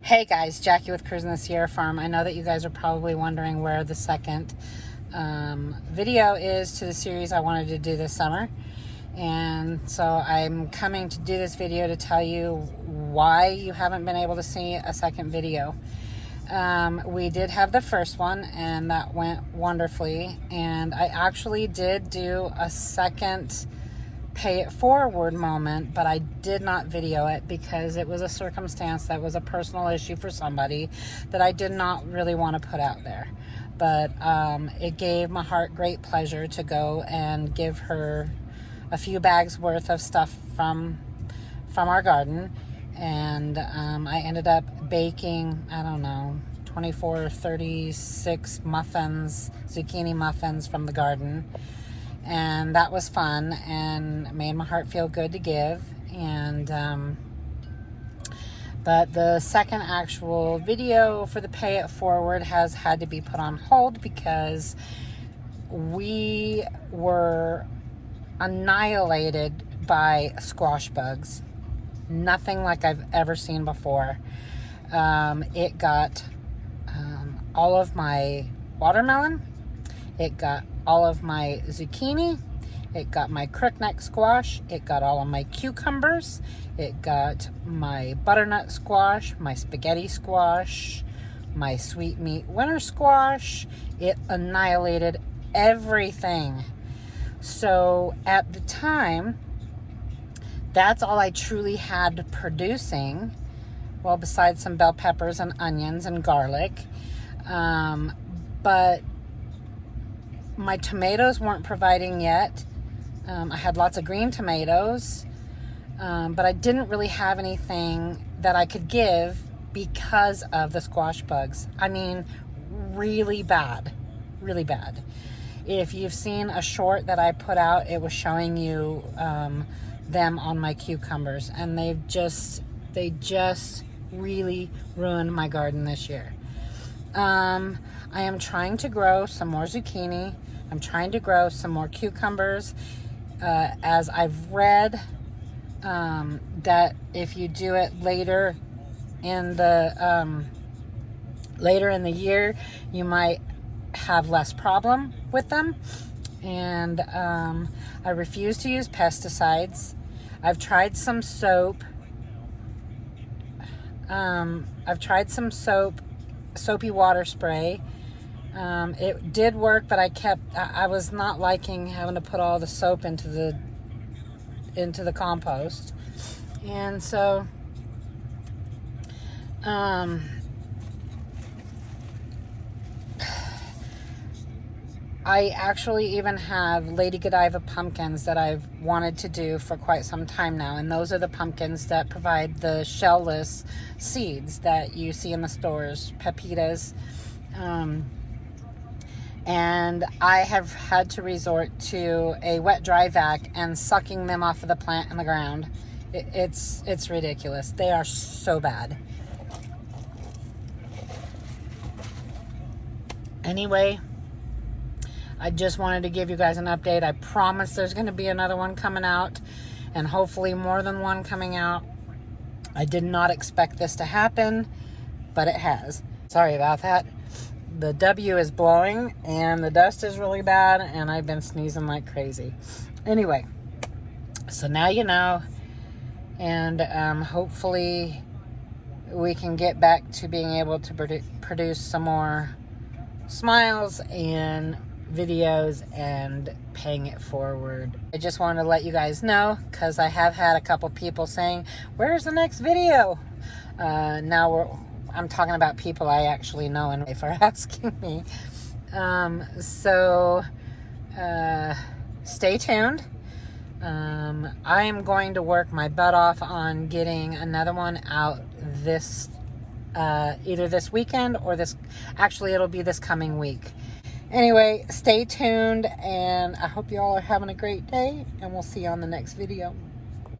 Hey guys, Jackie with Cruising the Sierra Farm. I know that you guys are probably wondering where the second video is to the series I wanted to do this summer. And so I'm coming to do this video to tell you why you haven't been able to see a second video. We did have the first one and that went wonderfully. And I actually did do a second pay it forward moment, but I did not video it because it was a circumstance that was a personal issue for somebody that I did not really want to put out there. But it gave my heart great pleasure to go and give her a few bags worth of stuff from our garden. And I ended up baking, I don't know, 24 or 36 muffins, zucchini muffins from the garden. And that was fun and made my heart feel good to give. And but the second actual video for the Pay It Forward has had to be put on hold because we were annihilated by squash bugs. Nothing like I've ever seen before. It got all of my watermelon. It got all of my zucchini. It got my crookneck squash. It got all of my cucumbers. It got my butternut squash, my spaghetti squash, my sweet meat winter squash. It annihilated everything. So at the time, that's all I truly had producing. Well, besides some bell peppers and onions and garlic. But my tomatoes weren't providing yet. I had lots of green tomatoes, but I didn't really have anything that I could give because of the squash bugs. I mean, really bad, really bad. If you've seen a short that I put out, it was showing you them on my cucumbers, and they just really ruined my garden this year. I am trying to grow some more zucchini. I'm trying to grow some more cucumbers. As I've read that if you do it later in the year, you might have less problem with them. And I refuse to use pesticides. I've tried some soap. Soapy water spray. It did work, but I was not liking having to put all the soap into the compost. And so, I actually even have Lady Godiva pumpkins that I've wanted to do for quite some time now. And those are the pumpkins that provide the shell-less seeds that you see in the stores, pepitas. And I have had to resort to a wet-dry vac and sucking them off of the plant in the ground. It's ridiculous. They are so bad. Anyway, I just wanted to give you guys an update. I promise there's going to be another one coming out, and hopefully more than one coming out. I did not expect this to happen, but it has. Sorry about that. The W is blowing and the dust is really bad and I've been sneezing like crazy. Anyway, so now you know, and hopefully we can get back to being able to produce some more smiles and videos and paying it forward. I just wanted to let you guys know because I have had a couple people saying, where's the next video? I'm talking about people I actually know and if are asking me. So stay tuned. I am going to work my butt off on getting another one out this either this weekend or it'll be this coming week. Anyway, stay tuned and I hope you all are having a great day and we'll see you on the next video.